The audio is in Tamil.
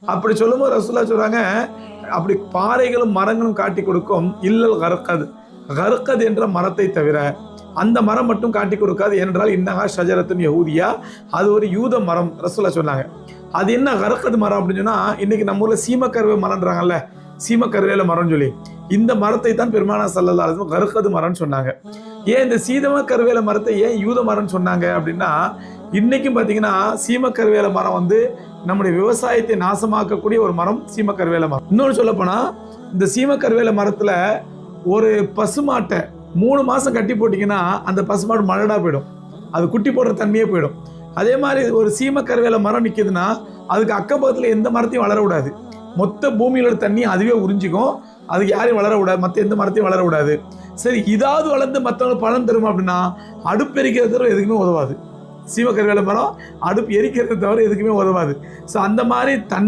அப்படி சொல்லும்போது ரசூலுல்லாஹ் சொல்றாங்க, அப்படி பாறைகளும் மரங்களும் காட்டி கொடுக்கும் இல்லல் கர்கத், கர்கத் என்ற மரத்தை தவிர அந்த மரம் மட்டும் காட்டி கொடுக்காது. ஏனென்றால் இன்னஹா ஷஜரத்துன் யஹூதியா, அது ஒரு யூத மரம் ரசூலுல்லாஹ் சொன்னாங்க. அது என்ன கர்கத் மரம் அப்படின்னு சொன்னா, இன்னைக்கு நம்ம ஊர்ல சீமக்கருவே மரம்ன்றாங்கல்ல, சீமக்கருவேல மரம்னு சொல்லி, இந்த மரத்தை தான் பெருமானார் ஸல்லல்லாஹு அலைஹி வஸல்லம் கர்கத் மரம்னு சொன்னாங்க. ஏன் இந்த சீமக்கருவேல மரத்தை ஏன் யூத மரம்னு சொன்னாங்க அப்படின்னா, இன்னைக்கும் பார்த்தீங்கன்னா சீமக்கருவேல மரம் வந்து நம்முடைய விவசாயத்தை நாசமாக்கக்கூடிய ஒரு மரம் சீமக்கருவேல மரம். இன்னொன்று சொல்லப்போனா, இந்த சீமக்கருவேல மரத்துல ஒரு பசுமாட்டை 3 மாசம் கட்டி போட்டிங்கன்னா அந்த பசுமாடு மலடா போயிடும், அது குட்டி போடுற தன்மையே போயிடும். அதே மாதிரி ஒரு சீமக்கருவேல மரம் நிற்கிதுன்னா அதுக்கு அக்கப்பக்கத்தில் எந்த மரத்தையும் வளர விடாது, மொத்த பூமியில தண்ணி அதுவே உறிஞ்சிக்கும், அதுக்கு யாரையும் வளர விடாது, மற்ற எந்த மரத்தையும் வளர விடாது. சரி, இதாவது வளர்ந்து மற்றவங்களுக்கு பலன் தரும் அப்படின்னா அடுப்பு எரிக்கிறது தவிர எதுக்குமே உதவாது. சீமக்கருவேல மரம் அடுப்பு எரிக்கிறது தவிர எதுக்குமே உதவாது. ஸோ அந்த மாதிரி